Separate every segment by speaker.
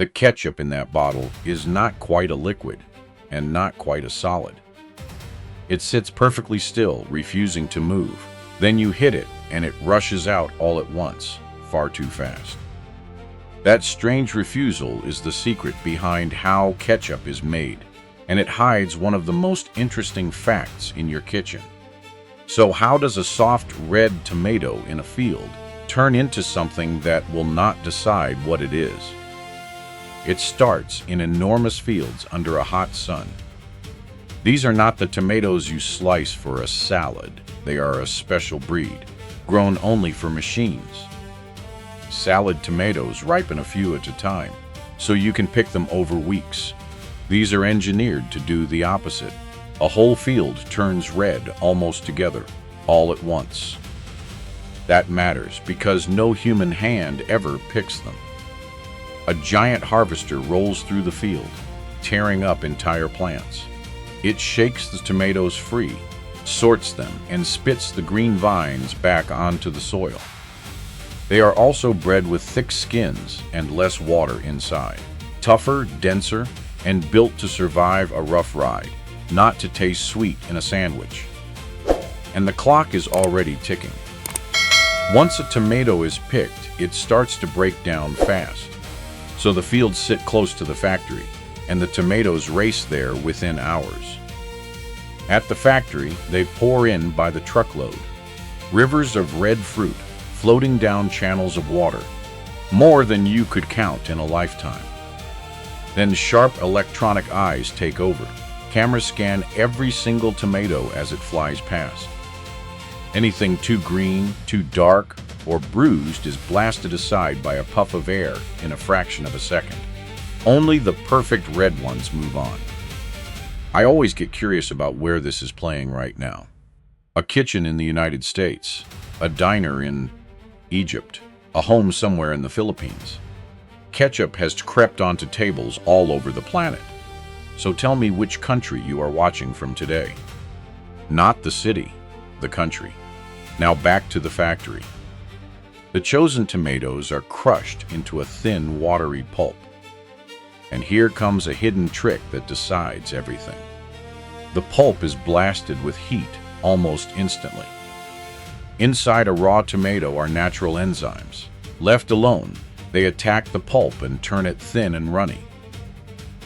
Speaker 1: The ketchup in that bottle is not quite a liquid and not quite a solid. It sits perfectly still, refusing to move. Then you hit it and it rushes out all at once, far too fast. That strange refusal is the secret behind how ketchup is made, and it hides one of the most interesting facts in your kitchen. So how does a soft red tomato in a field turn into something that will not decide what it is? It starts in enormous fields under a hot sun. These are not the tomatoes you slice for a salad. They are a special breed, grown only for machines. Salad tomatoes ripen a few at a time, so you can pick them over weeks. These are engineered to do the opposite. A whole field turns red almost together, all at once. That matters because no human hand ever picks them. A giant harvester rolls through the field, tearing up entire plants. It shakes the tomatoes free, sorts them, and spits the green vines back onto the soil. They are also bred with thick skins and less water inside, tougher, denser, and built to survive a rough ride, not to taste sweet in a sandwich. And the clock is already ticking. Once a tomato is picked, it starts to break down fast. So the fields sit close to the factory, and the tomatoes race there within hours. At the factory, they pour in by the truckload. Rivers of red fruit floating down channels of water, more than you could count in a lifetime. Then sharp electronic eyes take over. Cameras scan every single tomato as it flies past. Anything too green, too dark, or bruised is blasted aside by a puff of air in a fraction of a second. Only the perfect red ones move on. I always get curious about where this is playing right now. A kitchen in the United States, a diner in Egypt, a home somewhere in the Philippines. Ketchup has crept onto tables all over the planet. So tell me which country you are watching from today. Not the city, the country. Now back to the factory. The chosen tomatoes are crushed into a thin, watery pulp. And here comes a hidden trick that decides everything. The pulp is blasted with heat almost instantly. Inside a raw tomato are natural enzymes. Left alone, they attack the pulp and turn it thin and runny.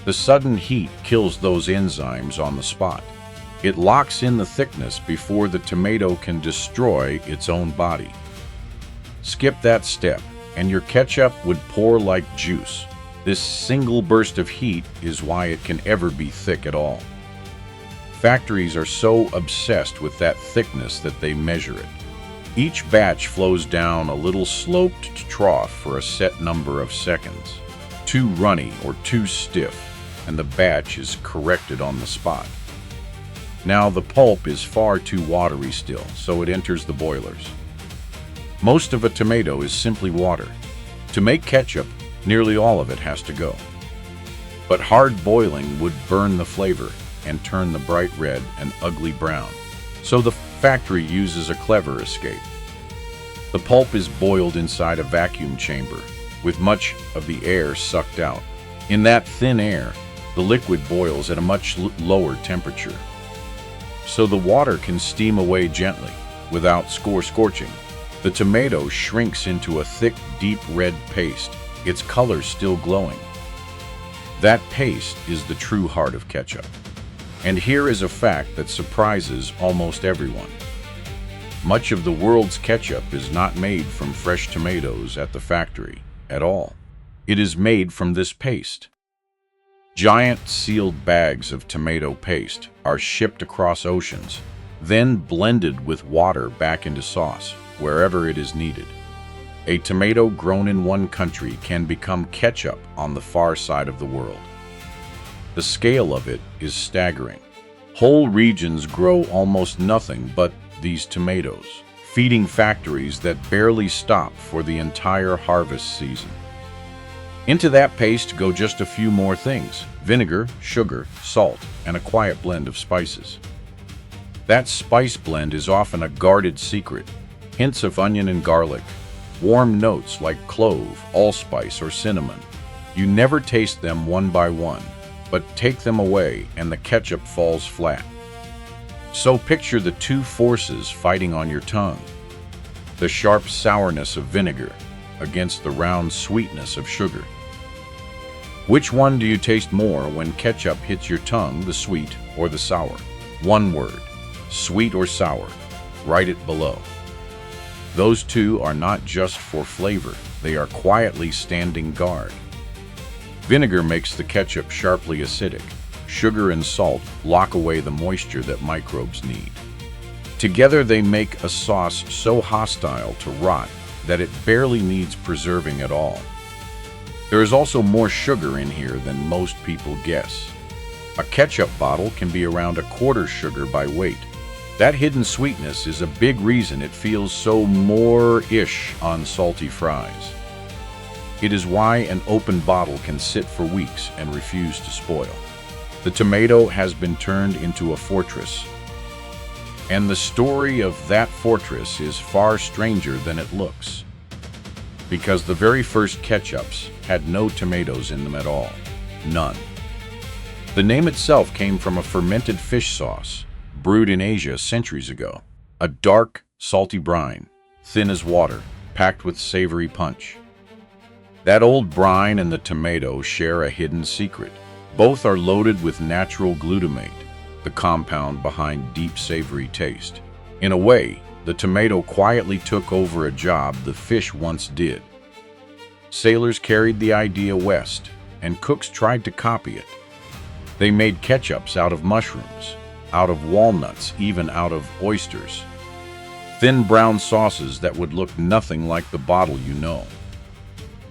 Speaker 1: The sudden heat kills those enzymes on the spot. It locks in the thickness before the tomato can destroy its own body. Skip that step, and your ketchup would pour like juice. This single burst of heat is why it can ever be thick at all. Factories are so obsessed with that thickness that they measure it. Each batch flows down a little sloped trough for a set number of seconds. Too runny or too stiff, and the batch is corrected on the spot. Now the pulp is far too watery still, so it enters the boilers. Most of a tomato is simply water. To make ketchup, nearly all of it has to go. But hard boiling would burn the flavor and turn the bright red and ugly brown. So the factory uses a clever escape. The pulp is boiled inside a vacuum chamber, with much of the air sucked out. In that thin air, the liquid boils at a much lower temperature. So the water can steam away gently, without scorching. The tomato shrinks into a thick, deep red paste, its color still glowing. That paste is the true heart of ketchup. And here is a fact that surprises almost everyone. Much of the world's ketchup is not made from fresh tomatoes at the factory at all. It is made from this paste. Giant sealed bags of tomato paste are shipped across oceans, then blended with water back into sauce wherever it is needed. A tomato grown in one country can become ketchup on the far side of the world. The scale of it is staggering. Whole regions grow almost nothing but these tomatoes, feeding factories that barely stop for the entire harvest season. Into that paste go just a few more things: vinegar, sugar, salt, and a quiet blend of spices. That spice blend is often a guarded secret. Hints of onion and garlic, warm notes like clove, allspice, or cinnamon. You never taste them one by one, but take them away and the ketchup falls flat. So picture the two forces fighting on your tongue. The sharp sourness of vinegar against the round sweetness of sugar. Which one do you taste more when ketchup hits your tongue, the sweet or the sour? One word, sweet or sour. Write it below. Those two are not just for flavor, they are quietly standing guard. Vinegar makes the ketchup sharply acidic. Sugar and salt lock away the moisture that microbes need. Together they make a sauce so hostile to rot that it barely needs preserving at all. There is also more sugar in here than most people guess. A ketchup bottle can be around 1/4 sugar by weight. That hidden sweetness is a big reason it feels so more-ish on salty fries. It is why an open bottle can sit for weeks and refuse to spoil. The tomato has been turned into a fortress. And the story of that fortress is far stranger than it looks. Because the very first ketchups had no tomatoes in them at all. None. The name itself came from a fermented fish sauce, brewed in Asia centuries ago. A dark, salty brine, thin as water, packed with savory punch. That old brine and the tomato share a hidden secret. Both are loaded with natural glutamate, the compound behind deep savory taste. In a way, the tomato quietly took over a job the fish once did. Sailors carried the idea west, and cooks tried to copy it. They made ketchups out of mushrooms, out of walnuts, even out of oysters. Thin brown sauces that would look nothing like the bottle you know.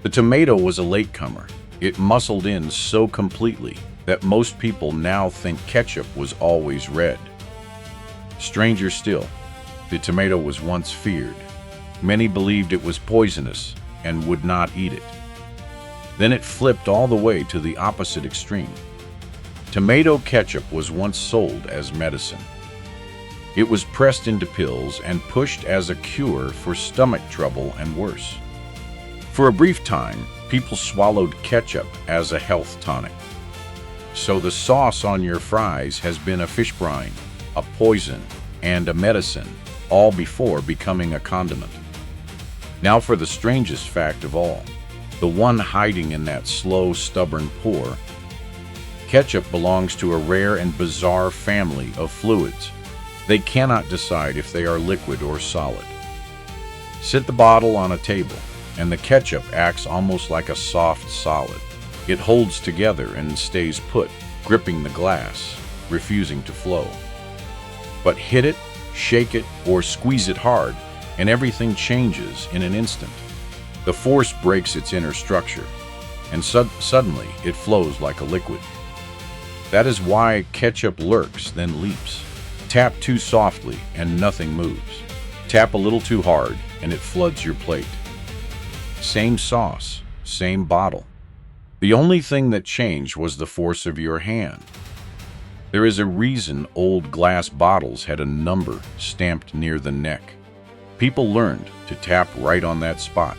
Speaker 1: The tomato was a latecomer. It muscled in so completely that most people now think ketchup was always red. Stranger still, the tomato was once feared. Many believed it was poisonous and would not eat it. Then it flipped all the way to the opposite extreme. Tomato ketchup was once sold as medicine. It was pressed into pills and pushed as a cure for stomach trouble and worse. For a brief time, people swallowed ketchup as a health tonic. So the sauce on your fries has been a fish brine, a poison, and a medicine, all before becoming a condiment. Now for the strangest fact of all, the one hiding in that slow, stubborn pour. Ketchup belongs to a rare and bizarre family of fluids. They cannot decide if they are liquid or solid. Sit the bottle on a table, and the ketchup acts almost like a soft solid. It holds together and stays put, gripping the glass, refusing to flow. But hit it, shake it, or squeeze it hard, and everything changes in an instant. The force breaks its inner structure, and suddenly it flows like a liquid. That is why ketchup lurks, then leaps. Tap too softly, and nothing moves. Tap a little too hard, and it floods your plate. Same sauce, same bottle. The only thing that changed was the force of your hand. There is a reason old glass bottles had a number stamped near the neck. People learned to tap right on that spot,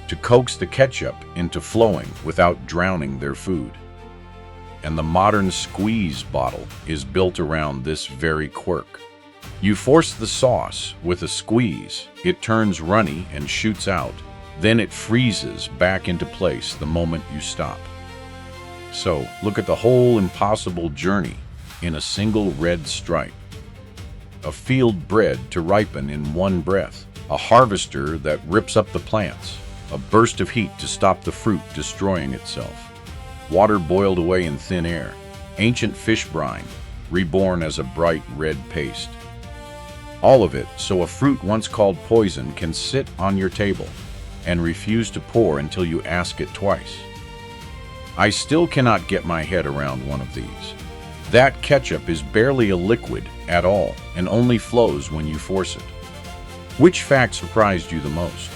Speaker 1: to coax the ketchup into flowing without drowning their food. And the modern squeeze bottle is built around this very quirk. You force the sauce with a squeeze, it turns runny and shoots out. Then it freezes back into place the moment you stop. So, look at the whole impossible journey in a single red stripe. A field bred to ripen in one breath. A harvester that rips up the plants. A burst of heat to stop the fruit destroying itself. Water boiled away in thin air. Ancient fish brine, reborn as a bright red paste. All of it so a fruit once called poison can sit on your table and refuse to pour until you ask it twice. I still cannot get my head around one of these. That ketchup is barely a liquid at all and only flows when you force it. Which fact surprised you the most?